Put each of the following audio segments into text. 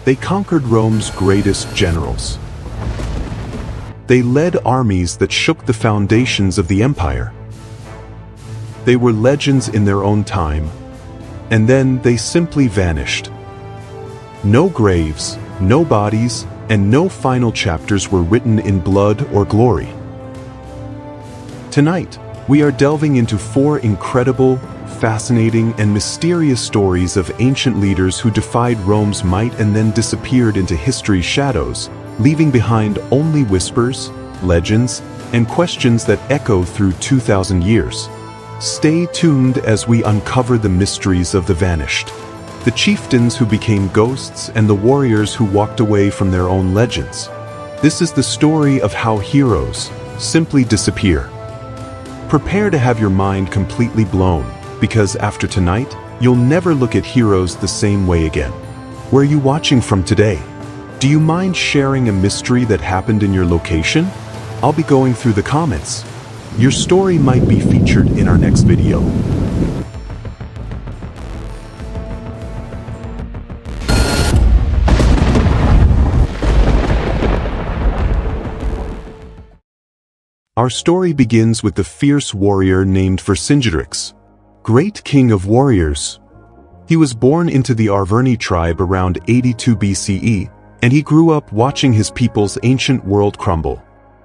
They conquered Rome's greatest generals. They led armies that shook the foundations of the empire. They were legends in their own time, and then they simply vanished. No graves, no bodies, and no final chapters were written in blood or glory. Tonight, we are delving into 4 incredible, fascinating, and mysterious stories of ancient leaders who defied Rome's might and then disappeared into history's shadows, leaving behind only whispers, legends, and questions that echo through 2,000 years. Stay tuned as we uncover the mysteries of the vanished, the chieftains who became ghosts and the warriors who walked away from their own legends. This is the story of how heroes simply disappear. Prepare to have your mind completely blown, because after tonight, you'll never look at heroes the same way again. Where are you watching from today? Do you mind sharing a mystery that happened in your location? I'll be going through the comments. Your story might be featured in our next video. Our story begins with the fierce warrior named Vercingetorix, great king of warriors. He was born into the Arverni tribe around 82 BCE, and he grew up watching his people's ancient world crumble.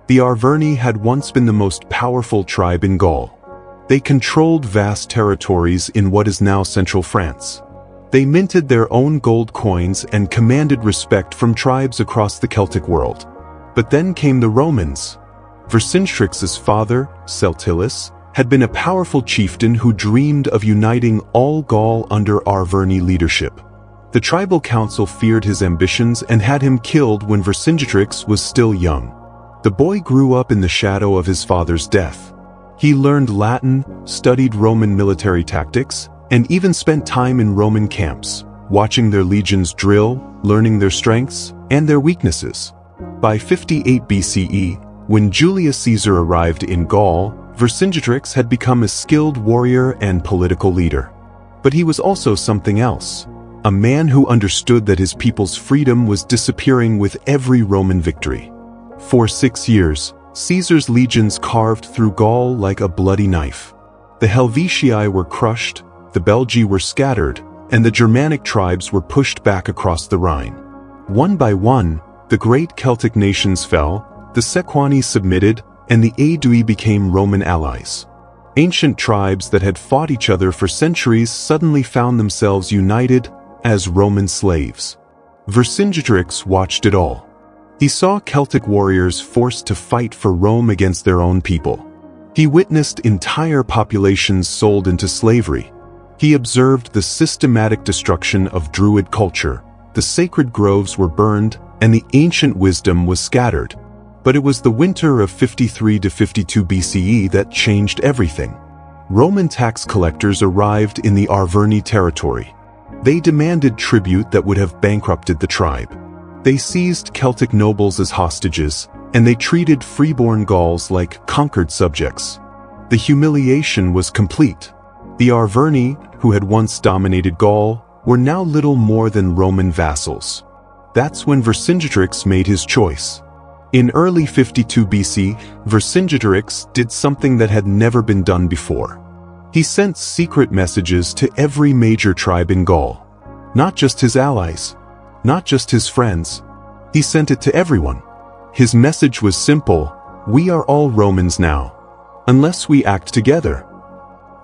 The Arverni had once been the most powerful tribe in Gaul. They controlled vast territories in what is now central France. They minted their own gold coins and commanded respect from tribes across the Celtic world. But then came the Romans. Vercingetorix's father, Celtillus, had been a powerful chieftain who dreamed of uniting all Gaul under Arverni leadership. The tribal council feared his ambitions and had him killed when Vercingetorix was still young. The boy grew up in the shadow of his father's death. He learned Latin, studied Roman military tactics, and even spent time in Roman camps, watching their legions drill, learning their strengths and their weaknesses. By 58 BCE, when Julius Caesar arrived in Gaul, Vercingetorix had become a skilled warrior and political leader. But he was also something else, a man who understood that his people's freedom was disappearing with every Roman victory. For 6 years, Caesar's legions carved through Gaul like a bloody knife. The Helvetii were crushed, the Belgae were scattered, and the Germanic tribes were pushed back across the Rhine. One by one, the great Celtic nations fell, the Sequani submitted, and the Aedui became Roman allies. Ancient tribes that had fought each other for centuries suddenly found themselves united as Roman slaves. Vercingetorix watched it all. He saw Celtic warriors forced to fight for Rome against their own people. He witnessed entire populations sold into slavery. He observed the systematic destruction of Druid culture. The sacred groves were burned, and the ancient wisdom was scattered. But it was the winter of 53 to 52 BCE that changed everything. Roman tax collectors arrived in the Arverni territory. They demanded tribute that would have bankrupted the tribe. They seized Celtic nobles as hostages, and they treated freeborn Gauls like conquered subjects. The humiliation was complete. The Arverni, who had once dominated Gaul, were now little more than Roman vassals. That's when Vercingetorix made his choice. In early 52 BC, Vercingetorix did something that had never been done before. He sent secret messages to every major tribe in Gaul. Not just his allies, not just his friends. He sent it to everyone. His message was simple: we are all Romans now, unless we act together.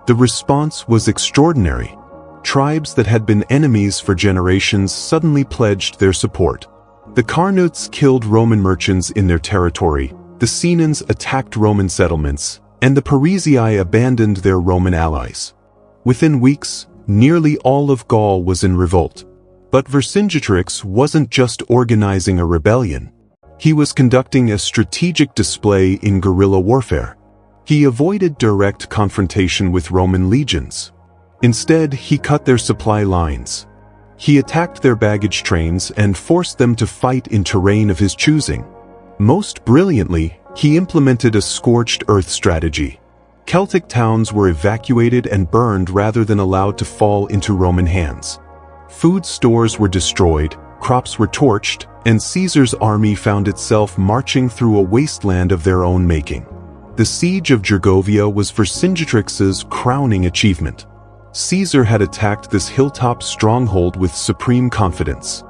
The response was extraordinary. Tribes that had been enemies for generations suddenly pledged their support. The Carnutes killed Roman merchants in their territory, the Senans attacked Roman settlements, and the Parisii abandoned their Roman allies. Within weeks, nearly all of Gaul was in revolt. But Vercingetorix wasn't just organizing a rebellion. He was conducting a strategic display in guerrilla warfare. He avoided direct confrontation with Roman legions. Instead, he cut their supply lines. He attacked their baggage trains and forced them to fight in terrain of his choosing. Most brilliantly, he implemented a scorched earth strategy. Celtic towns were evacuated and burned rather than allowed to fall into Roman hands. Food stores were destroyed, crops were torched, and Caesar's army found itself marching through a wasteland of their own making. The siege of Gergovia was Vercingetorix's crowning achievement. Caesar had attacked this hilltop stronghold with supreme confidence.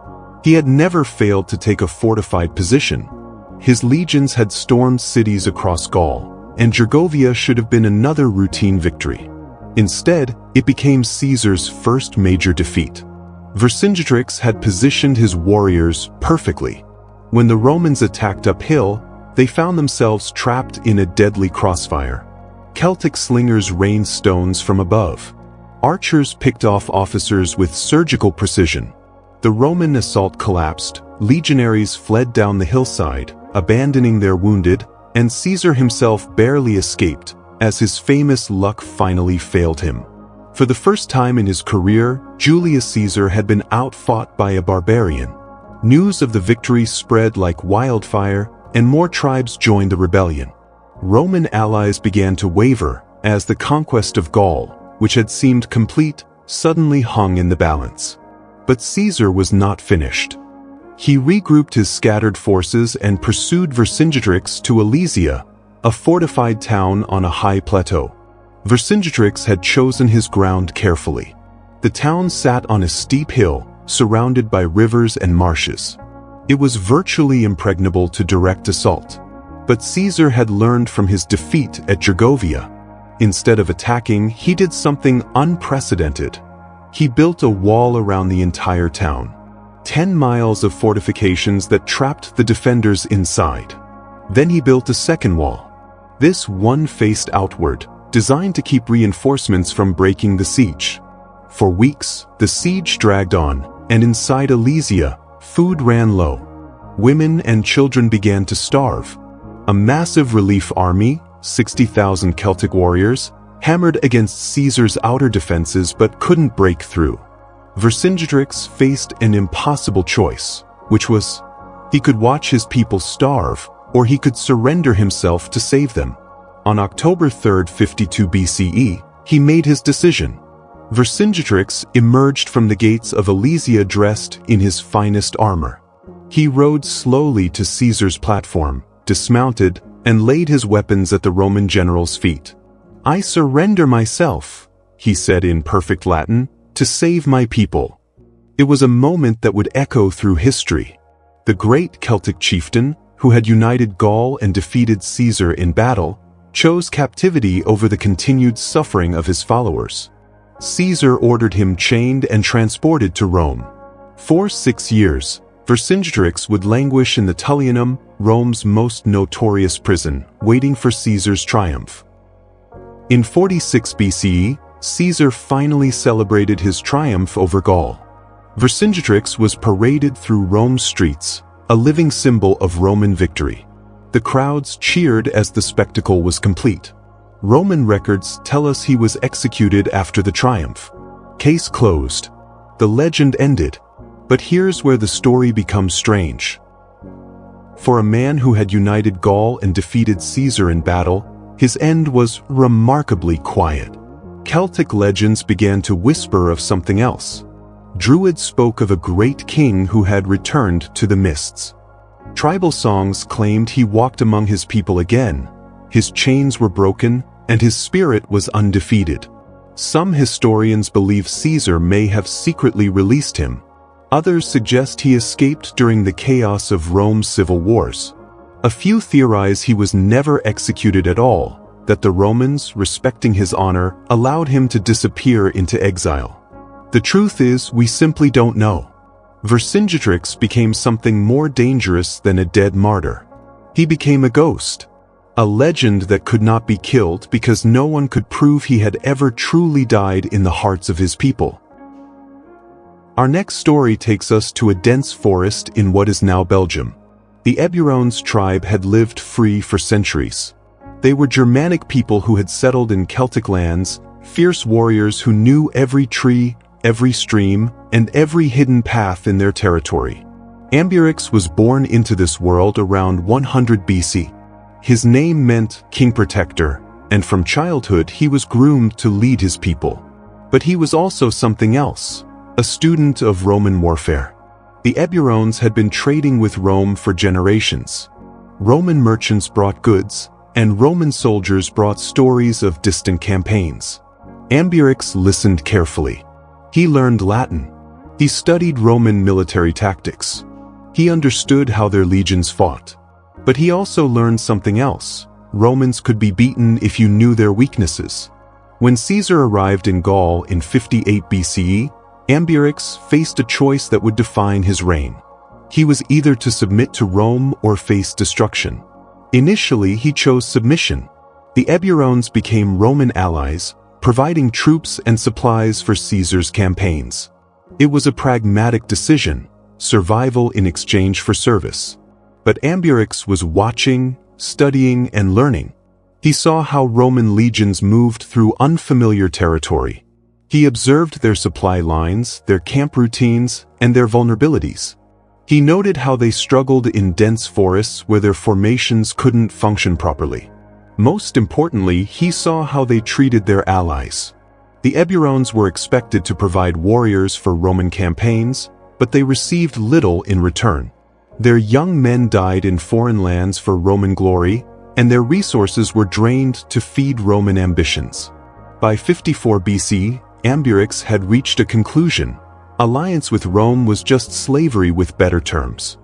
He had never failed to take a fortified position. His legions had stormed cities across Gaul, and Gergovia should have been another routine victory. Instead, it became Caesar's first major defeat. Vercingetorix had positioned his warriors perfectly. When the Romans attacked uphill, they found themselves trapped in a deadly crossfire. Celtic slingers rained stones from above. Archers picked off officers with surgical precision. The Roman assault collapsed, legionaries fled down the hillside, abandoning their wounded, and Caesar himself barely escaped, as his famous luck finally failed him. For the first time in his career, Julius Caesar had been outfought by a barbarian. News of the victory spread like wildfire, and more tribes joined the rebellion. Roman allies began to waver, as the conquest of Gaul, which had seemed complete, suddenly hung in the balance. But Caesar was not finished. He regrouped his scattered forces and pursued Vercingetorix to Alesia, a fortified town on a high plateau. Vercingetorix had chosen his ground carefully. The town sat on a steep hill, surrounded by rivers and marshes. It was virtually impregnable to direct assault. But Caesar had learned from his defeat at Gergovia. Instead of attacking, he did something unprecedented. He built a wall around the entire town. 10 miles of fortifications that trapped the defenders inside. Then he built a second wall. This one faced outward, designed to keep reinforcements from breaking the siege. For weeks, the siege dragged on, and inside Alesia, food ran low. Women and children began to starve. A massive relief army, 60,000 Celtic warriors, hammered against Caesar's outer defenses but couldn't break through. Vercingetorix faced an impossible choice, which was, he could watch his people starve, or he could surrender himself to save them. On October 3, 52 BCE, he made his decision. Vercingetorix emerged from the gates of Alesia dressed in his finest armor. He rode slowly to Caesar's platform, dismounted, and laid his weapons at the Roman general's feet. "I surrender myself," he said in perfect Latin, "to save my people." It was a moment that would echo through history. The great Celtic chieftain, who had united Gaul and defeated Caesar in battle, chose captivity over the continued suffering of his followers. Caesar ordered him chained and transported to Rome. For 6 years, Vercingetorix would languish in the Tullianum, Rome's most notorious prison, waiting for Caesar's triumph. In 46 BCE, Caesar finally celebrated his triumph over Gaul. Vercingetorix was paraded through Rome's streets, a living symbol of Roman victory. The crowds cheered as the spectacle was complete. Roman records tell us he was executed after the triumph. Case closed. The legend ended. But here's where the story becomes strange. For a man who had united Gaul and defeated Caesar in battle, his end was remarkably quiet. Celtic legends began to whisper of something else. Druids spoke of a great king who had returned to the mists. Tribal songs claimed he walked among his people again. His chains were broken, and his spirit was undefeated. Some historians believe Caesar may have secretly released him. Others suggest he escaped during the chaos of Rome's civil wars. A few theorize he was never executed at all, that the Romans, respecting his honor, allowed him to disappear into exile. The truth is, we simply don't know. Vercingetorix became something more dangerous than a dead martyr. He became a ghost. A legend that could not be killed because no one could prove he had ever truly died in the hearts of his people. Our next story takes us to a dense forest in what is now Belgium. The Eburones tribe had lived free for centuries. They were Germanic people who had settled in Celtic lands, fierce warriors who knew every tree, every stream, and every hidden path in their territory. Ambiorix was born into this world around 100 BC. His name meant King Protector, and from childhood he was groomed to lead his people. But he was also something else, a student of Roman warfare. The Eburones had been trading with Rome for generations. Roman merchants brought goods, and Roman soldiers brought stories of distant campaigns. Ambiorix listened carefully. He learned Latin. He studied Roman military tactics. He understood how their legions fought. But he also learned something else. Romans could be beaten if you knew their weaknesses. When Caesar arrived in Gaul in 58 BCE, Ambiorix faced a choice that would define his reign. He was either to submit to Rome or face destruction. Initially, he chose submission. The Eburones became Roman allies, providing troops and supplies for Caesar's campaigns. It was a pragmatic decision, survival in exchange for service. But Ambiorix was watching, studying, and learning. He saw how Roman legions moved through unfamiliar territory. He observed their supply lines, their camp routines, and their vulnerabilities. He noted how they struggled in dense forests where their formations couldn't function properly. Most importantly, he saw how they treated their allies. The Eburones were expected to provide warriors for Roman campaigns, but they received little in return. Their young men died in foreign lands for Roman glory, and their resources were drained to feed Roman ambitions. By 54 BC, Ambiorix had reached a conclusion. Alliance with Rome was just slavery with better terms.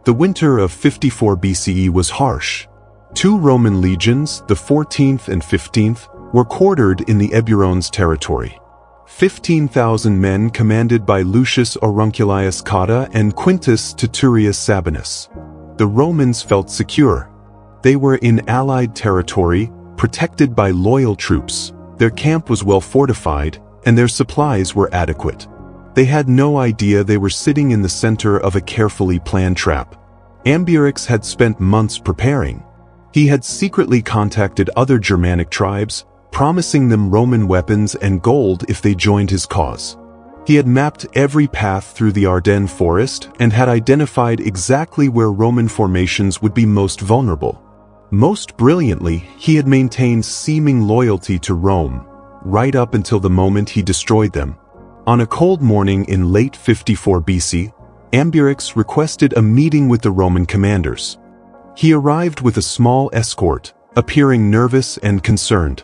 The winter of 54 BCE was harsh. 2 Roman legions, the 14th and 15th, were quartered in the Eburones' territory. 15,000 men commanded by Lucius Aurunculius Cotta and Quintus Titurius Sabinus. The Romans felt secure. They were in allied territory, protected by loyal troops. Their camp was well fortified, and their supplies were adequate. They had no idea they were sitting in the center of a carefully planned trap. Ambiorix had spent months preparing. He had secretly contacted other Germanic tribes, promising them Roman weapons and gold if they joined his cause. He had mapped every path through the Ardennes forest and had identified exactly where Roman formations would be most vulnerable. Most brilliantly, he had maintained seeming loyalty to Rome, right up until the moment he destroyed them. On a cold morning in late 54 BC, Ambiorix requested a meeting with the Roman commanders. He arrived with a small escort, appearing nervous and concerned.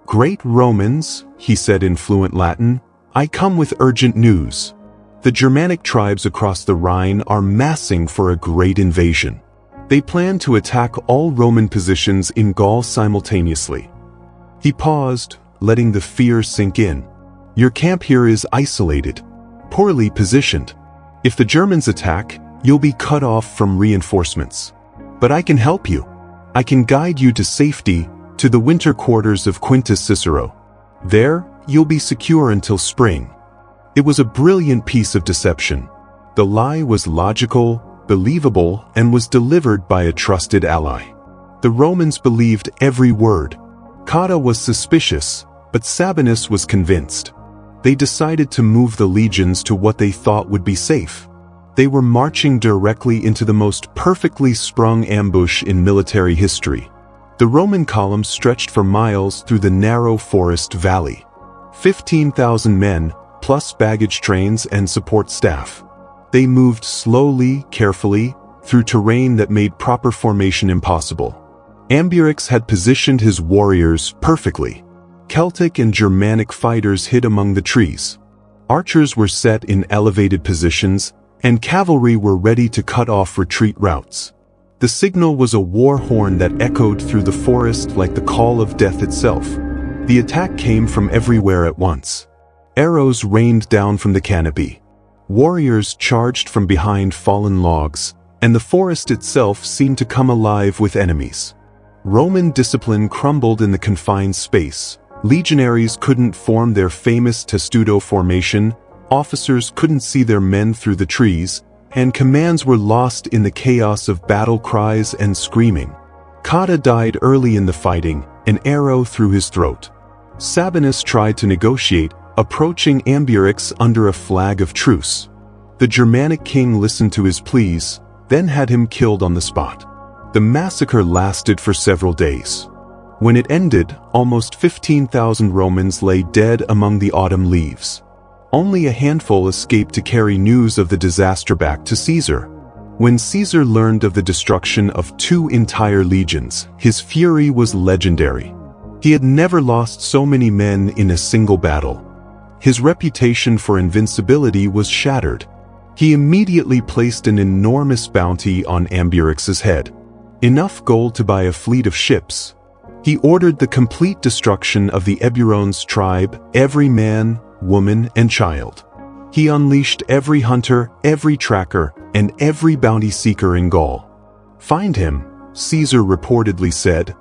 "Great Romans," he said in fluent Latin, "I come with urgent news. The Germanic tribes across the Rhine are massing for a great invasion. They plan to attack all Roman positions in Gaul simultaneously." He paused, letting the fear sink in. "Your camp here is isolated, poorly positioned. If the Germans attack, you'll be cut off from reinforcements. But I can help you. I can guide you to safety, to the winter quarters of Quintus Cicero. There, you'll be secure until spring." It was a brilliant piece of deception. The lie was logical, believable, and was delivered by a trusted ally. The Romans believed every word. Cotta was suspicious, but Sabinus was convinced. They decided to move the legions to what they thought would be safe. They were marching directly into the most perfectly sprung ambush in military history. The Roman column stretched for miles through the narrow forest valley. 15,000 men, plus baggage trains and support staff. They moved slowly, carefully, through terrain that made proper formation impossible. Ambiorix had positioned his warriors perfectly. Celtic and Germanic fighters hid among the trees. Archers were set in elevated positions, and cavalry were ready to cut off retreat routes. The signal was a war horn that echoed through the forest like the call of death itself. The attack came from everywhere at once. Arrows rained down from the canopy. Warriors charged from behind fallen logs, and the forest itself seemed to come alive with enemies. Roman discipline crumbled in the confined space. Legionaries couldn't form their famous testudo formation, officers couldn't see their men through the trees, and commands were lost in the chaos of battle cries and screaming. Cotta died early in the fighting, an arrow through his throat. Sabinus tried to negotiate, approaching Ambiorix under a flag of truce. The Germanic king listened to his pleas, then had him killed on the spot. The massacre lasted for several days. When it ended, almost 15,000 Romans lay dead among the autumn leaves. Only a handful escaped to carry news of the disaster back to Caesar. When Caesar learned of the destruction of 2 entire legions, his fury was legendary. He had never lost so many men in a single battle. His reputation for invincibility was shattered. He immediately placed an enormous bounty on Ambiorix's head, enough gold to buy a fleet of ships. He ordered the complete destruction of the Eburones tribe, every man, woman, and child. He unleashed every hunter, every tracker, and every bounty seeker in Gaul. "Find him," Caesar reportedly said.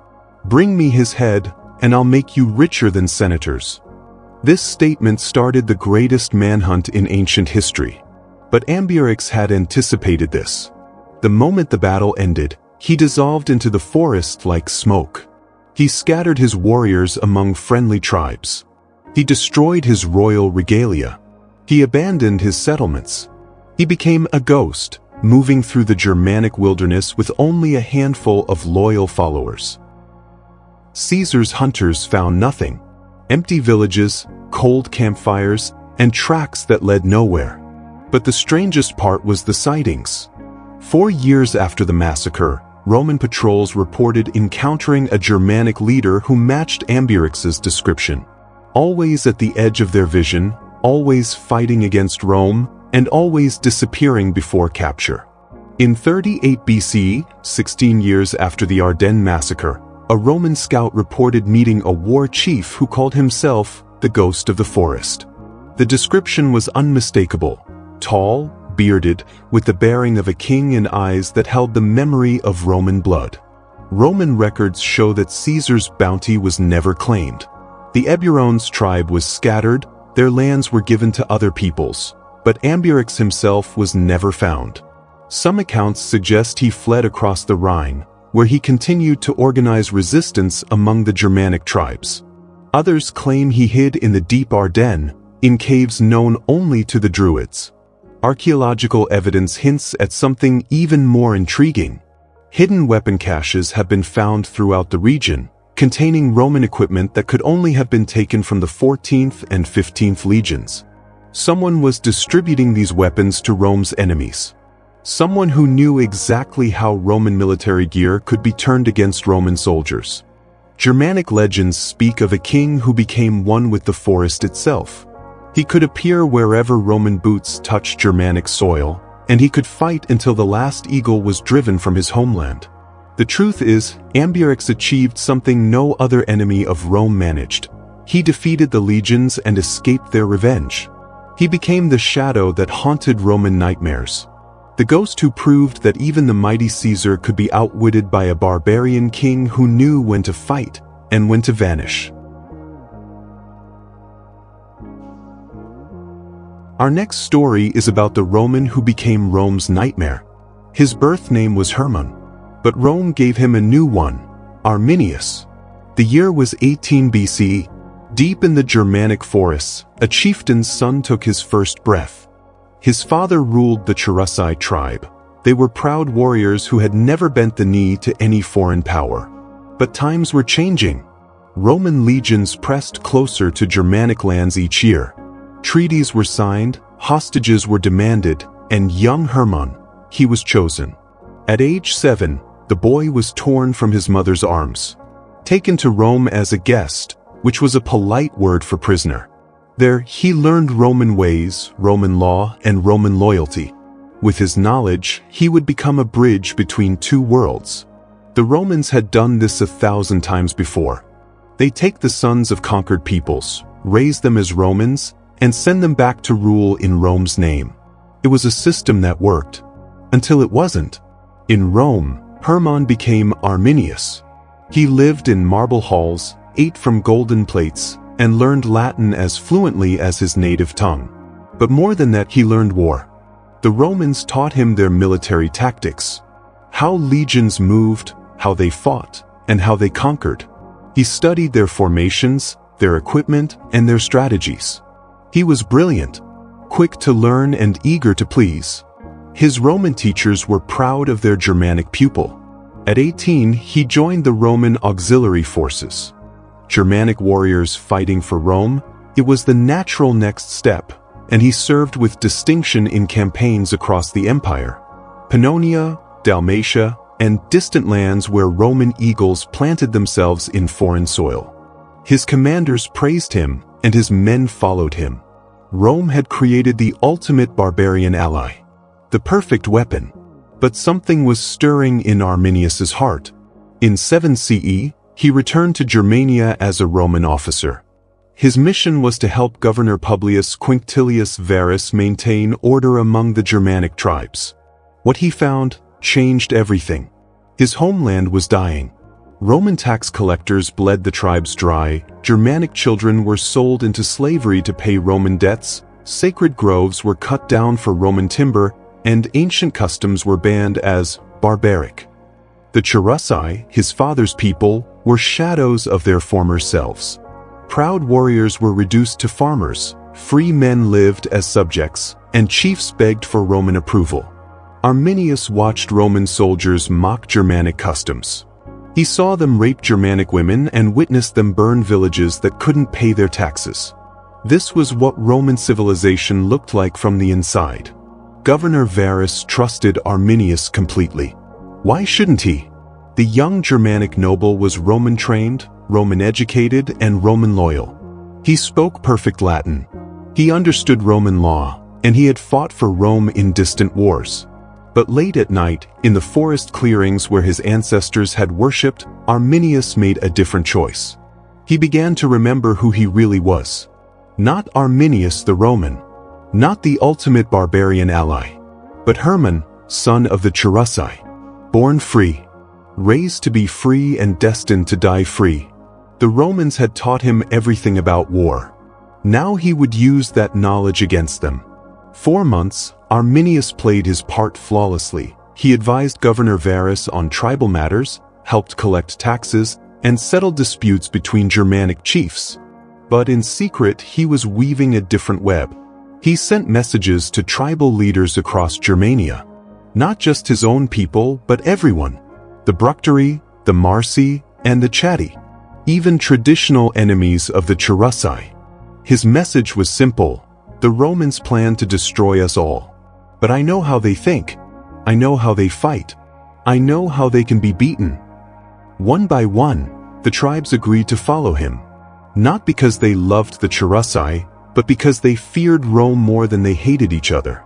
"Bring me his head, and I'll make you richer than senators." This statement started the greatest manhunt in ancient history. But Ambiorix had anticipated this. The moment the battle ended, he dissolved into the forest like smoke. He scattered his warriors among friendly tribes. He destroyed his royal regalia. He abandoned his settlements. He became a ghost, moving through the Germanic wilderness with only a handful of loyal followers. Caesar's hunters found nothing: empty villages, cold campfires, and tracks that led nowhere. But the strangest part was the sightings. 4 years after the massacre, Roman patrols reported encountering a Germanic leader who matched Ambiorix's description. Always at the edge of their vision, always fighting against Rome, and always disappearing before capture. In 38 BC, 16 years after the Ardennes massacre, a Roman scout reported meeting a war chief who called himself the Ghost of the Forest. The description was unmistakable: tall, bearded, with the bearing of a king and eyes that held the memory of Roman blood. Roman records show that Caesar's bounty was never claimed. The Eburones tribe was scattered, their lands were given to other peoples, but Ambiorix himself was never found. Some accounts suggest he fled across the Rhine, where he continued to organize resistance among the Germanic tribes. Others claim he hid in the deep Ardennes, in caves known only to the Druids. Archaeological evidence hints at something even more intriguing. Hidden weapon caches have been found throughout the region, containing Roman equipment that could only have been taken from the 14th and 15th legions. Someone was distributing these weapons to Rome's enemies. Someone who knew exactly how Roman military gear could be turned against Roman soldiers. Germanic legends speak of a king who became one with the forest itself. He could appear wherever Roman boots touched Germanic soil, and he could fight until the last eagle was driven from his homeland. The truth is, Ambiorix achieved something no other enemy of Rome managed. He defeated the legions and escaped their revenge. He became the shadow that haunted Roman nightmares. The ghost who proved that even the mighty Caesar could be outwitted by a barbarian king who knew when to fight and when to vanish. Our next story is about the Roman who became Rome's nightmare. His birth name was Hermann, but Rome gave him a new one, Arminius. The year was 18 BC. Deep in the Germanic forests, a chieftain's son took his first breath. His father ruled the Cherusei tribe. They were proud warriors who had never bent the knee to any foreign power. But times were changing. Roman legions pressed closer to Germanic lands each year. Treaties were signed, hostages were demanded, and young Hermann, he was chosen. At age 7, the boy was torn from his mother's arms. Taken to Rome as a guest, which was a polite word for prisoner. There, he learned Roman ways, Roman law, and Roman loyalty. With his knowledge, he would become a bridge between two worlds. The Romans had done this 1,000 times before. They take the sons of conquered peoples, raise them as Romans, and send them back to rule in Rome's name. It was a system that worked. Until it wasn't. In Rome, Hermann became Arminius. He lived in marble halls, ate from golden plates, and learned Latin as fluently as his native tongue. But more than that, he learned war. The Romans taught him their military tactics, how legions moved, how they fought, and how they conquered. He studied their formations, their equipment, and their strategies. He was brilliant, quick to learn and eager to please. His Roman teachers were proud of their Germanic pupil. At 18, he joined the Roman auxiliary forces. Germanic warriors fighting for Rome, it was the natural next step, and he served with distinction in campaigns across the empire. Pannonia, Dalmatia, and distant lands where Roman eagles planted themselves in foreign soil. His commanders praised him, and his men followed him. Rome had created the ultimate barbarian ally, the perfect weapon. But something was stirring in Arminius's heart. In 7 CE, he returned to Germania as a Roman officer. His mission was to help Governor Publius Quinctilius Varus maintain order among the Germanic tribes. What he found changed everything. His homeland was dying. Roman tax collectors bled the tribes dry, Germanic children were sold into slavery to pay Roman debts, sacred groves were cut down for Roman timber, and ancient customs were banned as barbaric. The Cherusci, his father's people, were shadows of their former selves. Proud warriors were reduced to farmers, free men lived as subjects, and chiefs begged for Roman approval. Arminius watched Roman soldiers mock Germanic customs. He saw them rape Germanic women and witnessed them burn villages that couldn't pay their taxes. This was what Roman civilization looked like from the inside. Governor Varus trusted Arminius completely. Why shouldn't he? The young Germanic noble was Roman-trained, Roman-educated, and Roman-loyal. He spoke perfect Latin. He understood Roman law, and he had fought for Rome in distant wars. But late at night, in the forest clearings where his ancestors had worshipped, Arminius made a different choice. He began to remember who he really was. Not Arminius the Roman, not the ultimate barbarian ally, but Hermann, son of the Cherusci, born free, raised to be free and destined to die free. The Romans had taught him everything about war. Now he would use that knowledge against them. 4 months, Arminius played his part flawlessly. He advised Governor Varus on tribal matters, helped collect taxes, and settled disputes between Germanic chiefs. But in secret, he was weaving a different web. He sent messages to tribal leaders across Germania. Not just his own people, but everyone. The Bructeri, the Marsi, and the Chatti. Even traditional enemies of the Cherusci. His message was simple. The Romans plan to destroy us all. But I know how they think. I know how they fight. I know how they can be beaten. One by one, the tribes agreed to follow him. Not because they loved the Cherusci, but because they feared Rome more than they hated each other.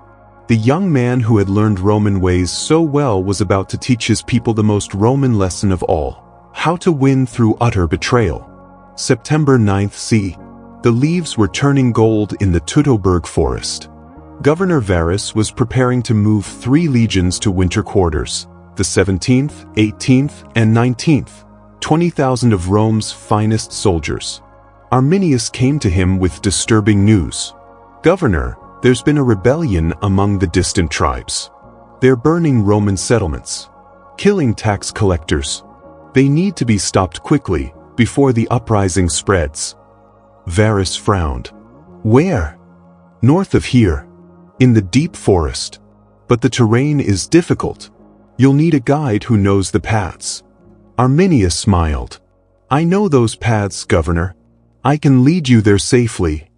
The young man who had learned Roman ways so well was about to teach his people the most Roman lesson of all: how to win through utter betrayal. September 9th c. The leaves were turning gold in the Teutoburg forest. Governor Varus was preparing to move 3 legions to winter quarters, the 17th, 18th, and 19th, 20,000 of Rome's finest soldiers. Arminius came to him with disturbing news. Governor, there's been a rebellion among the distant tribes. They're burning Roman settlements, killing tax collectors. They need to be stopped quickly, before the uprising spreads. Varus frowned. Where? North of here. In the deep forest. But the terrain is difficult. You'll need a guide who knows the paths. Arminius smiled. I know those paths, Governor. I can lead you there safely.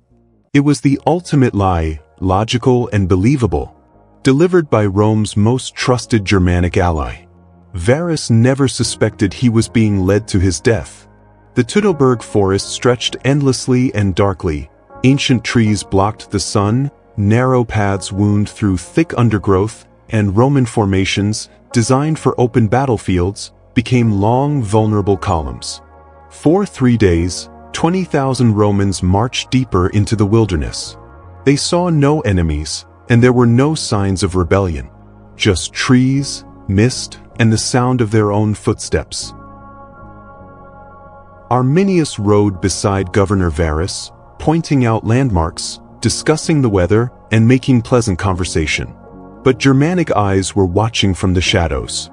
It was the ultimate lie, logical and believable, delivered by Rome's most trusted Germanic ally. Varus never suspected he was being led to his death. The Teutoburg forest stretched endlessly and darkly. Ancient trees blocked the sun, narrow paths wound through thick undergrowth, and Roman formations, designed for open battlefields, became long, vulnerable columns. For 3 days, 20,000 Romans marched deeper into the wilderness. They saw no enemies, and there were no signs of rebellion. Just trees, mist, and the sound of their own footsteps. Arminius rode beside Governor Varus, pointing out landmarks, discussing the weather, and making pleasant conversation. But Germanic eyes were watching from the shadows.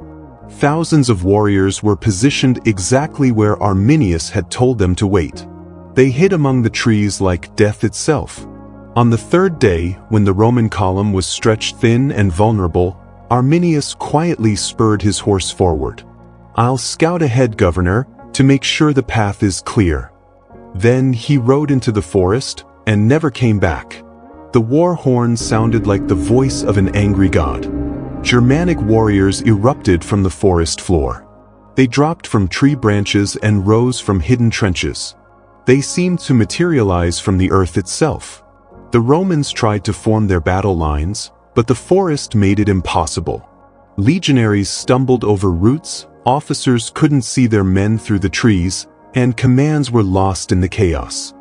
Thousands of warriors were positioned exactly where Arminius had told them to wait. They hid among the trees like death itself. On the 3rd day, when the Roman column was stretched thin and vulnerable, Arminius quietly spurred his horse forward. I'll scout ahead, Governor, to make sure the path is clear. Then he rode into the forest and never came back. The war horn sounded like the voice of an angry god. Germanic warriors erupted from the forest floor. They dropped from tree branches and rose from hidden trenches. They seemed to materialize from the earth itself. The Romans tried to form their battle lines, but the forest made it impossible. Legionaries stumbled over roots, officers couldn't see their men through the trees, and commands were lost in the chaos.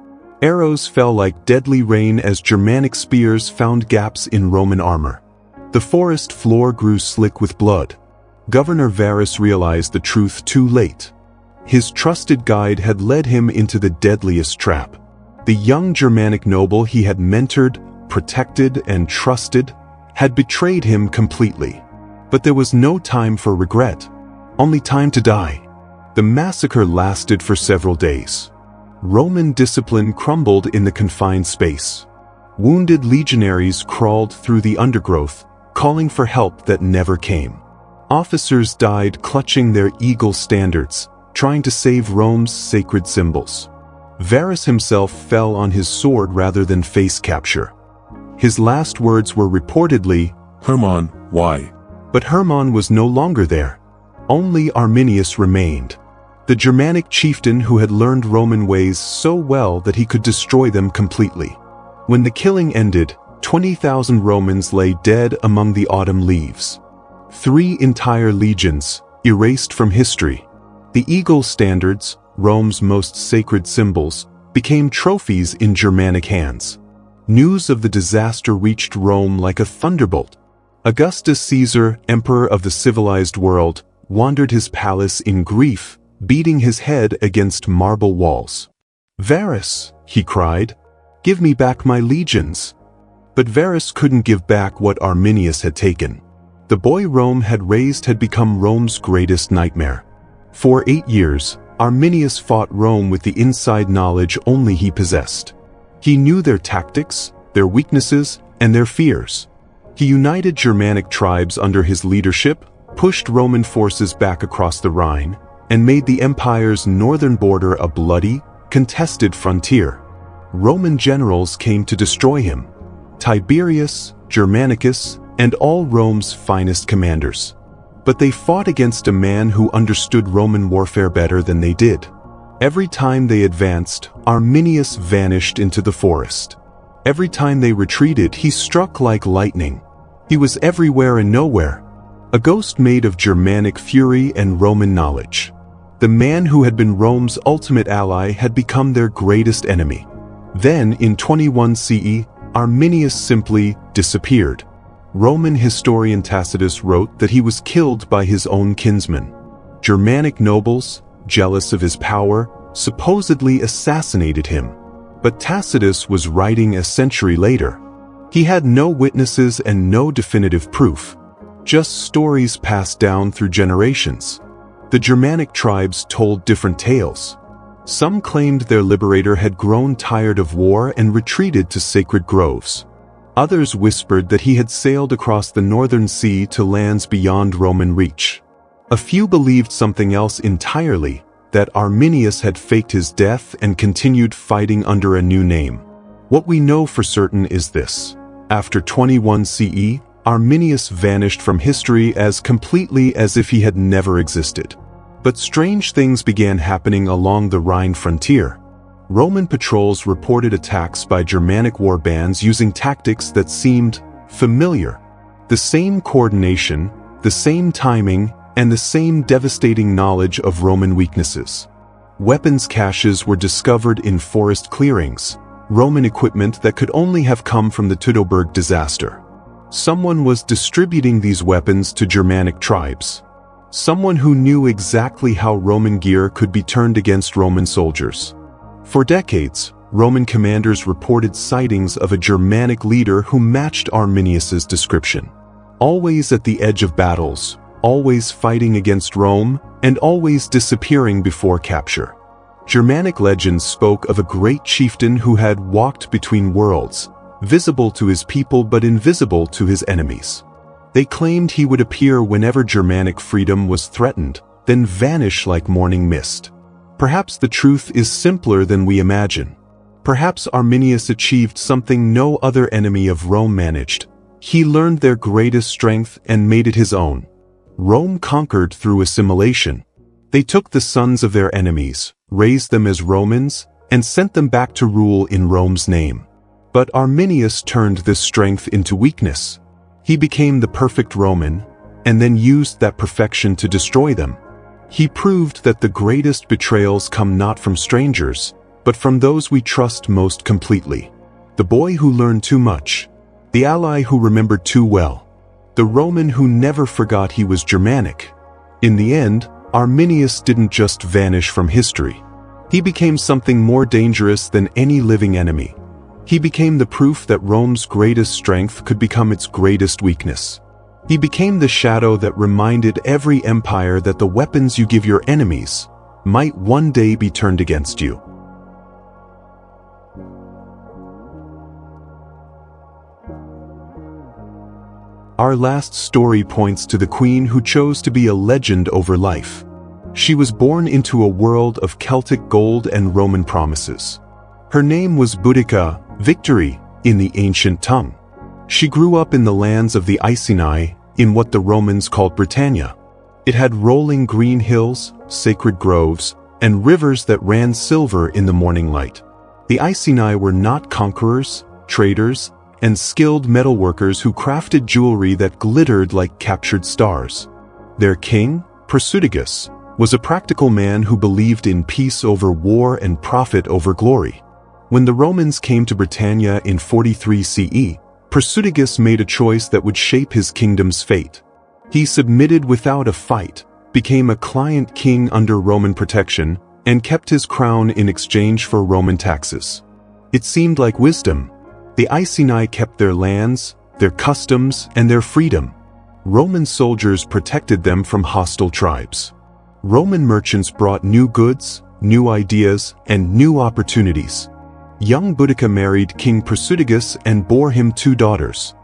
Arrows fell like deadly rain as Germanic spears found gaps in Roman armor. The forest floor grew slick with blood. Governor Varus realized the truth too late. His trusted guide had led him into the deadliest trap. The young Germanic noble he had mentored, protected, and trusted had betrayed him completely. But there was no time for regret, only time to die. The massacre lasted for several days. Roman discipline crumbled in the confined space. Wounded legionaries crawled through the undergrowth, calling for help that never came. Officers died clutching their eagle standards, trying to save Rome's sacred symbols. Varus himself fell on his sword rather than face capture. His last words were reportedly, "Hermann, why?" But Hermann was no longer there. Only Arminius remained. The Germanic chieftain who had learned Roman ways so well that he could destroy them completely. When the killing ended, 20,000 Romans lay dead among the autumn leaves. 3 entire legions, erased from history. The eagle standards, Rome's most sacred symbols, became trophies in Germanic hands. News of the disaster reached Rome like a thunderbolt. Augustus Caesar, emperor of the civilized world, wandered his palace in grief, beating his head against marble walls. "Varus," he cried, "give me back my legions." But Varus couldn't give back what Arminius had taken. The boy Rome had raised had become Rome's greatest nightmare. For 8 years, Arminius fought Rome with the inside knowledge only he possessed. He knew their tactics, their weaknesses, and their fears. He united Germanic tribes under his leadership, pushed Roman forces back across the Rhine, and made the empire's northern border a bloody, contested frontier. Roman generals came to destroy him. Tiberius, Germanicus, and all Rome's finest commanders. But they fought against a man who understood Roman warfare better than they did. Every time they advanced, Arminius vanished into the forest. Every time they retreated, he struck like lightning. He was everywhere and nowhere. A ghost made of Germanic fury and Roman knowledge. The man who had been Rome's ultimate ally had become their greatest enemy. Then, in 21 CE, Arminius simply disappeared. Roman historian Tacitus wrote that he was killed by his own kinsmen. Germanic nobles, jealous of his power, supposedly assassinated him. But Tacitus was writing a century later. He had no witnesses and no definitive proof, just stories passed down through generations. The Germanic tribes told different tales. Some claimed their liberator had grown tired of war and retreated to sacred groves. Others whispered that he had sailed across the northern sea to lands beyond Roman reach. A few believed something else entirely, that Arminius had faked his death and continued fighting under a new name. What we know for certain is this. After 21 CE, Arminius vanished from history as completely as if he had never existed. But strange things began happening along the Rhine frontier. Roman patrols reported attacks by Germanic war bands using tactics that seemed familiar. The same coordination, the same timing, and the same devastating knowledge of Roman weaknesses. Weapons caches were discovered in forest clearings, Roman equipment that could only have come from the Teutoburg disaster. Someone was distributing these weapons to Germanic tribes. Someone who knew exactly how Roman gear could be turned against Roman soldiers. For decades, Roman commanders reported sightings of a Germanic leader who matched Arminius's description. Always at the edge of battles, always fighting against Rome, and always disappearing before capture. Germanic legends spoke of a great chieftain who had walked between worlds, visible to his people but invisible to his enemies. They claimed he would appear whenever Germanic freedom was threatened, then vanish like morning mist. Perhaps the truth is simpler than we imagine. Perhaps Arminius achieved something no other enemy of Rome managed. He learned their greatest strength and made it his own. Rome conquered through assimilation. They took the sons of their enemies, raised them as Romans, and sent them back to rule in Rome's name. But Arminius turned this strength into weakness. He became the perfect Roman, and then used that perfection to destroy them. He proved that the greatest betrayals come not from strangers, but from those we trust most completely. The boy who learned too much. The ally who remembered too well. The Roman who never forgot he was Germanic. In the end, Arminius didn't just vanish from history. He became something more dangerous than any living enemy. He became the proof that Rome's greatest strength could become its greatest weakness. He became the shadow that reminded every empire that the weapons you give your enemies might one day be turned against you. Our last story points to the queen who chose to be a legend over life. She was born into a world of Celtic gold and Roman promises. Her name was Boudica, victory, in the ancient tongue. She grew up in the lands of the Iceni, in what the Romans called Britannia. It had rolling green hills, sacred groves, and rivers that ran silver in the morning light. The Iceni were not conquerors, traders, and skilled metalworkers who crafted jewelry that glittered like captured stars. Their king, Prasutagus, was a practical man who believed in peace over war and profit over glory. When the Romans came to Britannia in 43 CE, Prasutagus made a choice that would shape his kingdom's fate. He submitted without a fight, became a client king under Roman protection, and kept his crown in exchange for Roman taxes. It seemed like wisdom. The Iceni kept their lands, their customs, and their freedom. Roman soldiers protected them from hostile tribes. Roman merchants brought new goods, new ideas, and new opportunities. Young Boudica married King Prasutagus and bore him 2 daughters.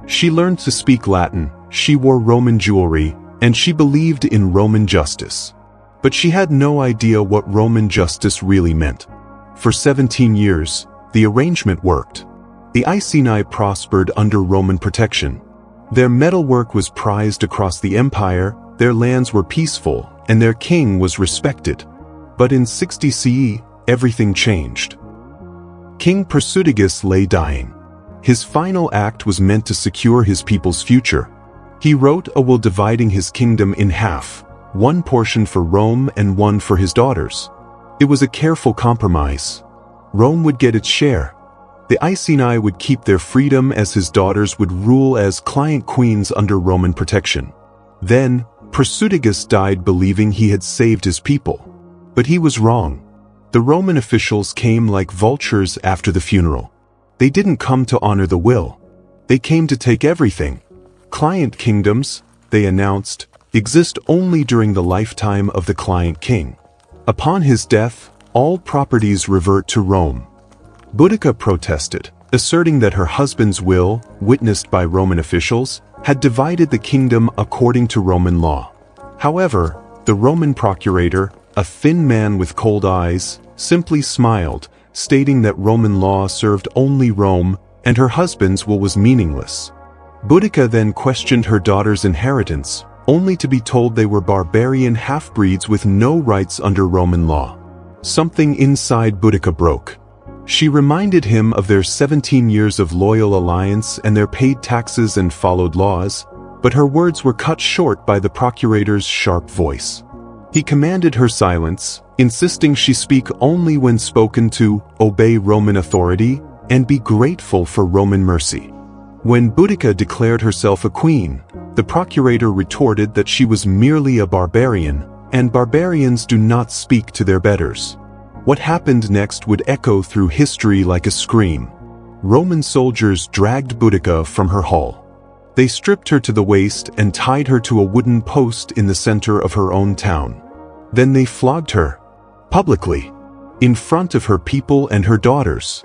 She learned to speak Latin, she wore Roman jewelry, and she believed in Roman justice. But she had no idea what Roman justice really meant. For 17 years, the arrangement worked. The Iceni prospered under Roman protection. Their metalwork was prized across the empire, their lands were peaceful, and their king was respected. But in 60 CE, everything changed. King Prasutagus lay dying. His final act was meant to secure his people's future. He wrote a will dividing his kingdom in half, one portion for Rome and one for his daughters. It was a careful compromise. Rome would get its share. The Iceni would keep their freedom as his daughters would rule as client queens under Roman protection. Then, Prasutagus died believing he had saved his people. But he was wrong. The Roman officials came like vultures after the funeral. They didn't come to honor the will. They came to take everything. Client kingdoms, they announced, exist only during the lifetime of the client king. Upon his death, all properties revert to Rome. Boudica protested, asserting that her husband's will, witnessed by Roman officials, had divided the kingdom according to Roman law. However, the Roman procurator, a thin man with cold eyes, simply smiled, stating that Roman law served only Rome, and her husband's will was meaningless. Boudica then questioned her daughter's inheritance, only to be told they were barbarian half-breeds with no rights under Roman law. Something inside Boudica broke. She reminded him of their 17 years of loyal alliance and their paid taxes and followed laws, but her words were cut short by the procurator's sharp voice. He commanded her silence, insisting she speak only when spoken to, obey Roman authority, and be grateful for Roman mercy. When Boudica declared herself a queen, the procurator retorted that she was merely a barbarian, and barbarians do not speak to their betters. What happened next would echo through history like a scream. Roman soldiers dragged Boudica from her hall. They stripped her to the waist and tied her to a wooden post in the center of her own town. Then they flogged her, publicly, in front of her people and her daughters.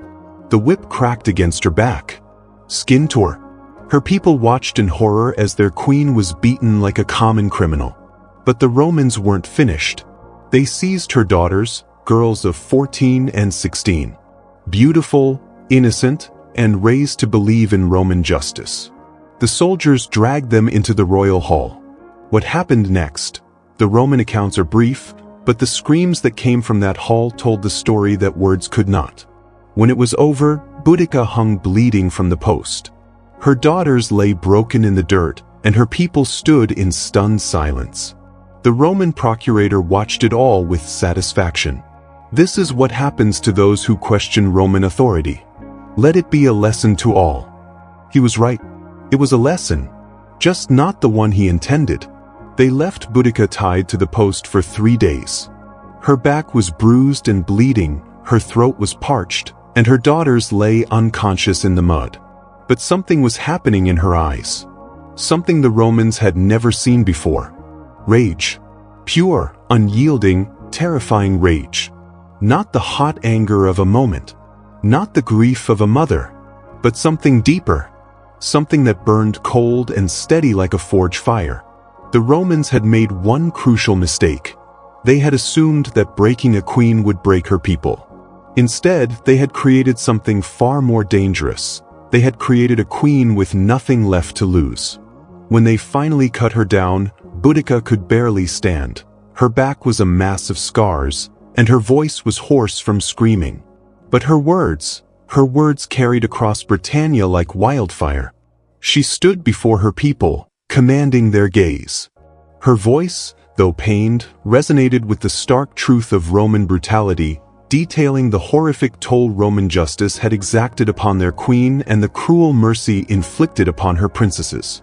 The whip cracked against her back. Skin tore. Her people watched in horror as their queen was beaten like a common criminal. But the Romans weren't finished. They seized her daughters, girls of 14 and 16. beautiful, innocent, and raised to believe in Roman justice. The soldiers dragged them into the royal hall. What happened next? The Roman accounts are brief, but the screams that came from that hall told the story that words could not. When it was over, Boudica hung bleeding from the post. Her daughters lay broken in the dirt, and her people stood in stunned silence. The Roman procurator watched it all with satisfaction. This is what happens to those who question Roman authority. Let it be a lesson to all. He was right. It was a lesson, just not the one he intended. They left Boudica tied to the post for 3 days. Her back was bruised and bleeding, her throat was parched, and her daughters lay unconscious in the mud. But something was happening in her eyes. Something the Romans had never seen before. Rage. Pure, unyielding, terrifying rage. Not the hot anger of a moment. Not the grief of a mother. But something deeper. Something that burned cold and steady like a forge fire. The Romans had made one crucial mistake. They had assumed that breaking a queen would break her people. Instead, they had created something far more dangerous. They had created a queen with nothing left to lose. When they finally cut her down, Boudica could barely stand. Her back was a mass of scars, and her voice was hoarse from screaming. But her words carried across Britannia like wildfire. She stood before her people, commanding their gaze. Her voice, though pained, resonated with the stark truth of Roman brutality, detailing the horrific toll Roman justice had exacted upon their queen and the cruel mercy inflicted upon her princesses.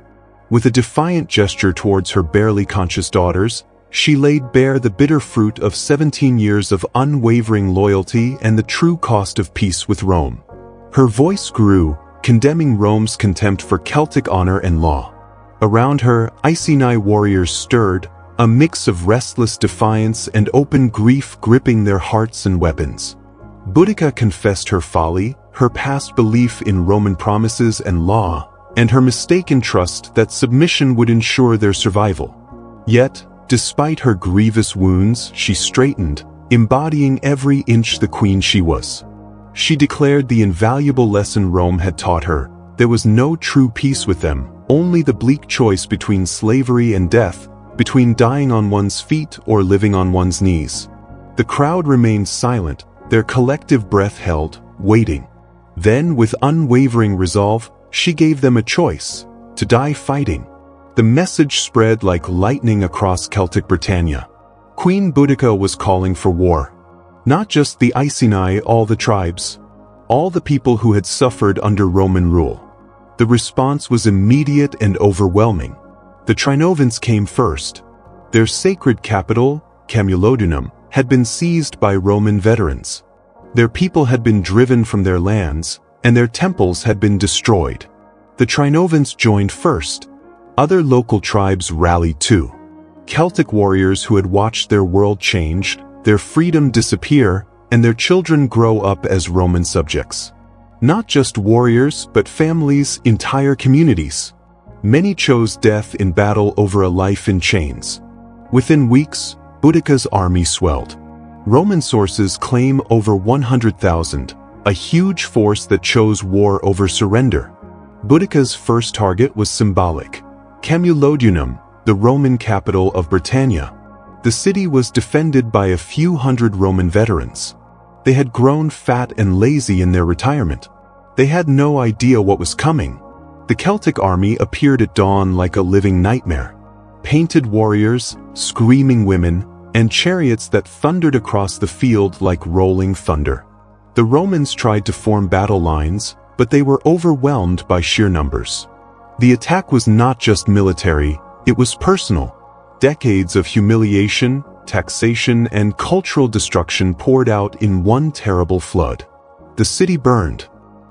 With a defiant gesture towards her barely conscious daughters, she laid bare the bitter fruit of 17 years of unwavering loyalty and the true cost of peace with Rome. Her voice grew, condemning Rome's contempt for Celtic honor and law. Around her, Iceni warriors stirred, a mix of restless defiance and open grief gripping their hearts and weapons. Boudica confessed her folly, her past belief in Roman promises and law, and her mistaken trust that submission would ensure their survival. Yet, despite her grievous wounds, she straightened, embodying every inch the queen she was. She declared the invaluable lesson Rome had taught her: there was no true peace with them, only the bleak choice between slavery and death, between dying on one's feet or living on one's knees. The crowd remained silent, their collective breath held, waiting. Then, with unwavering resolve, she gave them a choice: to die fighting. The message spread like lightning across Celtic Britannia. Queen Boudica was calling for war. Not just the Iceni, all the tribes. All the people who had suffered under Roman rule. The response was immediate and overwhelming. The Trinovans came first. Their sacred capital, Camulodunum, had been seized by Roman veterans. Their people had been driven from their lands, and their temples had been destroyed. The Trinovans joined first. Other local tribes rallied too. Celtic warriors who had watched their world change, their freedom disappear, and their children grow up as Roman subjects. Not just warriors, but families, entire communities. Many chose death in battle over a life in chains. Within weeks, Boudica's army swelled. Roman sources claim over 100,000, a huge force that chose war over surrender. Boudica's first target was symbolic: Camulodunum, the Roman capital of Britannia. The city was defended by a few hundred Roman veterans. They had grown fat and lazy in their retirement. They had no idea what was coming. The Celtic army appeared at dawn like a living nightmare. Painted warriors, screaming women, and chariots that thundered across the field like rolling thunder. The Romans tried to form battle lines, but they were overwhelmed by sheer numbers. The attack was not just military, it was personal. Decades of humiliation, taxation, and cultural destruction poured out in one terrible flood. The city burned.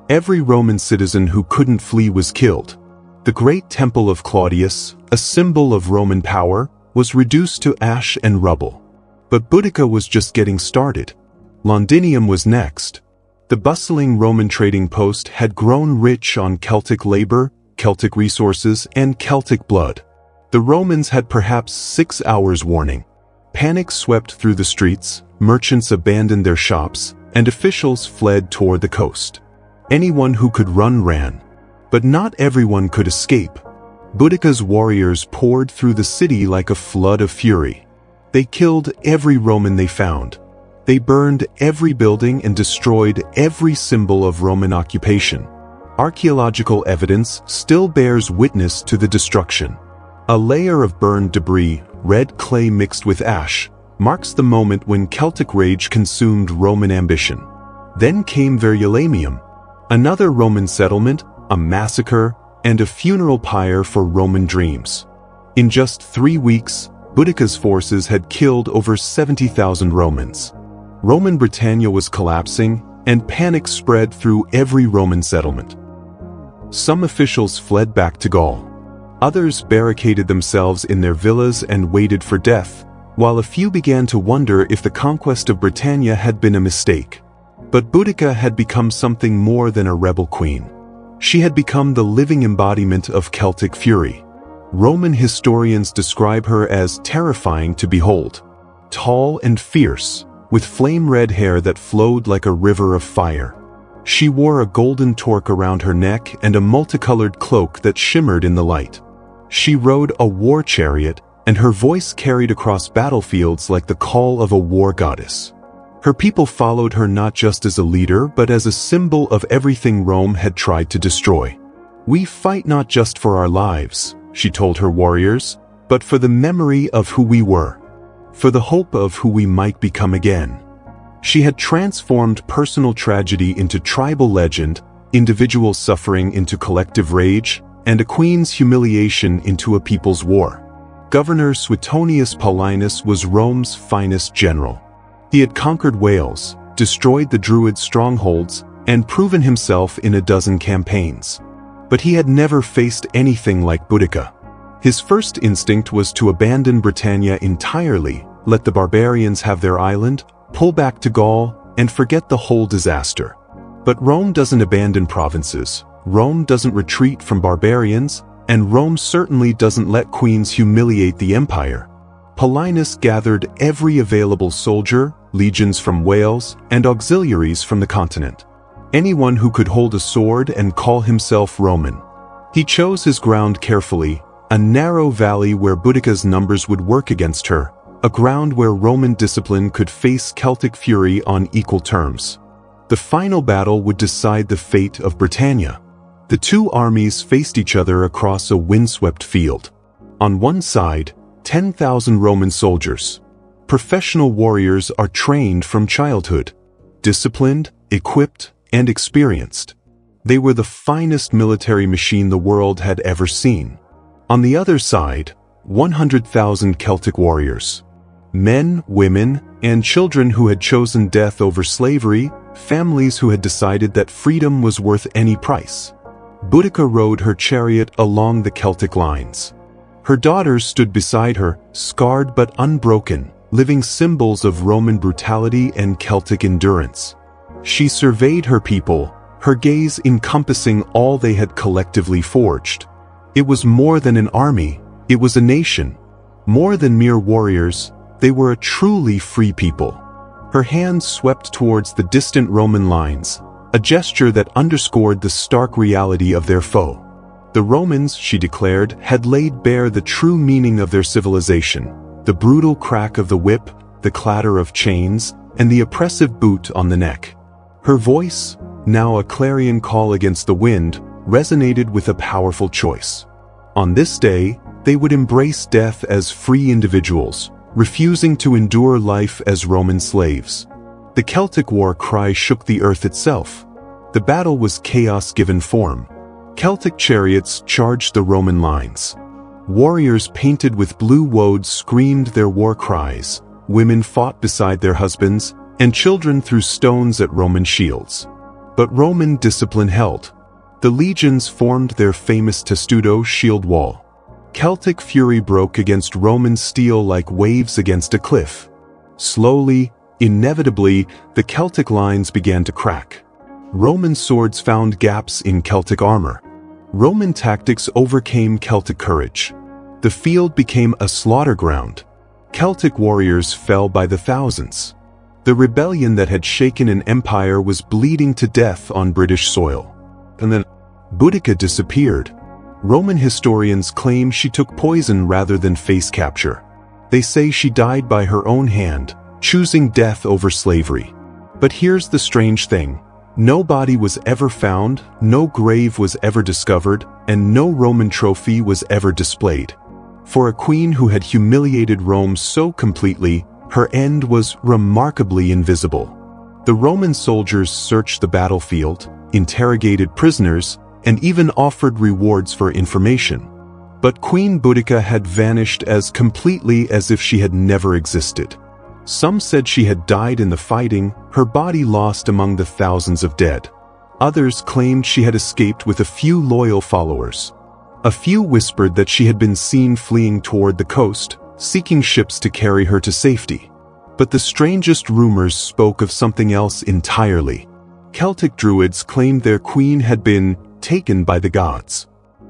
Every Roman citizen who couldn't flee was killed. The great temple of Claudius, a symbol of Roman power, was reduced to ash and rubble. But Boudica was just getting started. Londinium was next. The bustling Roman trading post had grown rich on Celtic labor, Celtic resources, and Celtic blood. The Romans had perhaps 6 hours warning. Panic swept through the streets, merchants abandoned their shops, and officials fled toward the coast. Anyone who could run ran. But not everyone could escape. Boudicca's warriors poured through the city like a flood of fury. They killed every Roman they found. They burned every building and destroyed every symbol of Roman occupation. Archaeological evidence still bears witness to the destruction. A layer of burned debris, red clay mixed with ash, marks the moment when Celtic rage consumed Roman ambition. Then came Verulamium, another Roman settlement, a massacre, and a funeral pyre for Roman dreams. In just 3 weeks, Boudicca's forces had killed over 70,000 Romans. Roman Britannia was collapsing, and panic spread through every Roman settlement. Some officials fled back to Gaul. Others barricaded themselves in their villas and waited for death, while a few began to wonder if the conquest of Britannia had been a mistake. But Boudicca had become something more than a rebel queen. She had become the living embodiment of Celtic fury. Roman historians describe her as terrifying to behold. Tall and fierce, with flame-red hair that flowed like a river of fire. She wore a golden torque around her neck and a multicolored cloak that shimmered in the light. She rode a war chariot, and her voice carried across battlefields like the call of a war goddess. Her people followed her not just as a leader, but as a symbol of everything Rome had tried to destroy. "We fight not just for our lives," she told her warriors, "but for the memory of who we were, for the hope of who we might become again." She had transformed personal tragedy into tribal legend, individual suffering into collective rage, and a queen's humiliation into a people's war. Governor Suetonius Paulinus was Rome's finest general. He had conquered Wales, destroyed the Druid strongholds, and proven himself in a dozen campaigns. But he had never faced anything like Boudicca. His first instinct was to abandon Britannia entirely, let the barbarians have their island, pull back to Gaul, and forget the whole disaster. But Rome doesn't abandon provinces, Rome doesn't retreat from barbarians, and Rome certainly doesn't let queens humiliate the empire. Paulinus gathered every available soldier, legions from Wales, and auxiliaries from the continent. Anyone who could hold a sword and call himself Roman. He chose his ground carefully, a narrow valley where Boudicca's numbers would work against her, a ground where Roman discipline could face Celtic fury on equal terms. The final battle would decide the fate of Britannia. The two armies faced each other across a windswept field. On one side, 10,000 Roman soldiers. Professional warriors are trained from childhood, disciplined, equipped, and experienced. They were the finest military machine the world had ever seen. On the other side, 100,000 Celtic warriors. Men, women, and children who had chosen death over slavery, families who had decided that freedom was worth any price. Boudicca rode her chariot along the Celtic lines. Her daughters stood beside her, scarred but unbroken, living symbols of Roman brutality and Celtic endurance. She surveyed her people, her gaze encompassing all they had collectively forged. It was more than an army, it was a nation. More than mere warriors, they were a truly free people. Her hands swept towards the distant Roman lines, a gesture that underscored the stark reality of their foe. The Romans, she declared, had laid bare the true meaning of their civilization, the brutal crack of the whip, the clatter of chains, and the oppressive boot on the neck. Her voice, now a clarion call against the wind, resonated with a powerful choice. On this day, they would embrace death as free individuals, refusing to endure life as Roman slaves. The Celtic war cry shook the earth itself. The battle was chaos given form. Celtic chariots charged the Roman lines. Warriors painted with blue woads screamed their war cries, women fought beside their husbands, and children threw stones at Roman shields. But Roman discipline held. The legions formed their famous testudo shield wall. Celtic fury broke against Roman steel like waves against a cliff. Slowly, inevitably, the Celtic lines began to crack. Roman swords found gaps in Celtic armor. Roman tactics overcame Celtic courage. The field became a slaughter ground. Celtic warriors fell by the thousands. The rebellion that had shaken an empire was bleeding to death on British soil. And then Boudica disappeared. Roman historians claim she took poison rather than face capture. They say she died by her own hand, choosing death over slavery. But here's the strange thing. No body was ever found, no grave was ever discovered, and no Roman trophy was ever displayed. For a queen who had humiliated Rome so completely, her end was remarkably invisible. The Roman soldiers searched the battlefield, interrogated prisoners, and even offered rewards for information. But Queen Boudica had vanished as completely as if she had never existed. Some said she had died in the fighting, her body lost among the thousands of dead. Others claimed she had escaped with a few loyal followers. A few whispered that she had been seen fleeing toward the coast, seeking ships to carry her to safety. But the strangest rumors spoke of something else entirely. Celtic druids claimed their queen had been taken by the gods,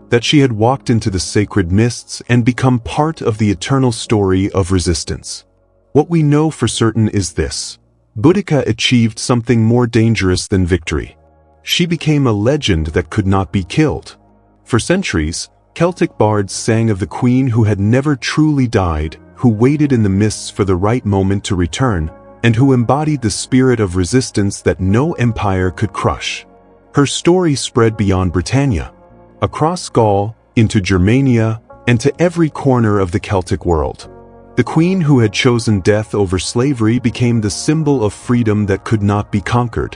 that she had walked into the sacred mists and become part of the eternal story of resistance. What we know for certain is this: Boudica achieved something more dangerous than victory. She became a legend that could not be killed. For centuries, Celtic bards sang of the queen who had never truly died, who waited in the mists for the right moment to return, and who embodied the spirit of resistance that no empire could crush. Her story spread beyond Britannia, across Gaul, into Germania, and to every corner of the Celtic world. The queen who had chosen death over slavery became the symbol of freedom that could not be conquered.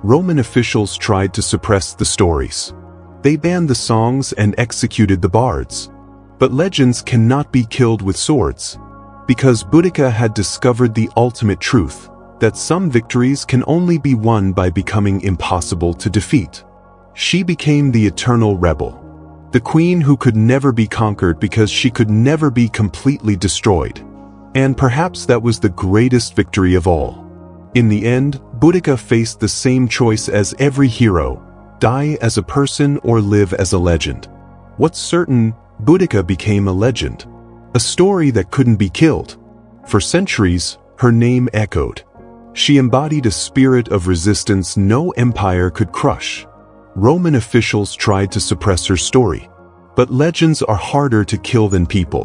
Roman officials tried to suppress the stories. They banned the songs and executed the bards. But legends cannot be killed with swords, because Boudica had discovered the ultimate truth, that some victories can only be won by becoming impossible to defeat. She became the eternal rebel, the queen who could never be conquered because she could never be completely destroyed. And perhaps that was the greatest victory of all. In the end, Boudica faced the same choice as every hero: die as a person or live as a legend. What's certain, Boudica became a legend, a story that couldn't be killed. For centuries, her name echoed. She embodied a spirit of resistance no empire could crush. Roman officials tried to suppress her story, but legends are harder to kill than people.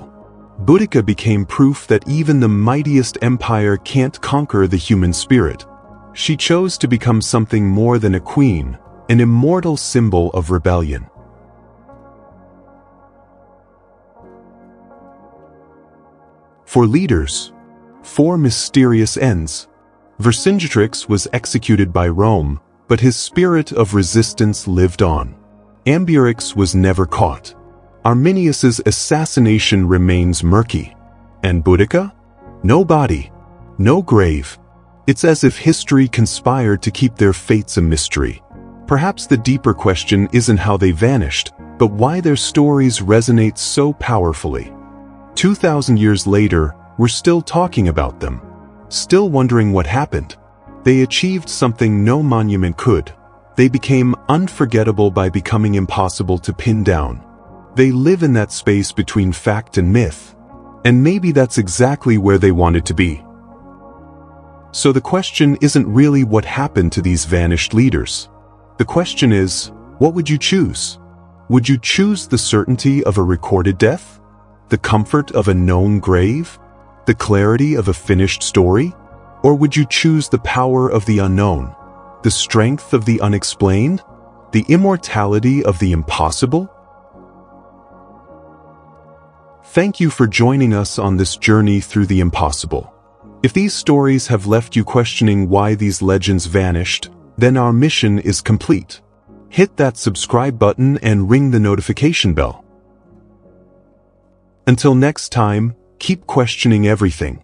Boudica became proof that even the mightiest empire can't conquer the human spirit. She chose to become something more than a queen, an immortal symbol of rebellion. For leaders, 4 mysterious ends. Vercingetorix was executed by Rome, but his spirit of resistance lived on. Ambiorix was never caught. Arminius's assassination remains murky. And Boudica? No body, no grave. It's as if history conspired to keep their fates a mystery. Perhaps the deeper question isn't how they vanished, but why their stories resonate so powerfully. 2,000 years later, we're still talking about them, still wondering what happened. They achieved something no monument could. They became unforgettable by becoming impossible to pin down. They live in that space between fact and myth. And maybe that's exactly where they wanted to be. So the question isn't really what happened to these vanished leaders. The question is, what would you choose? Would you choose the certainty of a recorded death? The comfort of a known grave? The clarity of a finished story? Or would you choose the power of the unknown? The strength of the unexplained? The immortality of the impossible? Thank you for joining us on this journey through the impossible. If these stories have left you questioning why these legends vanished, then our mission is complete. Hit that subscribe button and ring the notification bell. Until next time, keep questioning everything.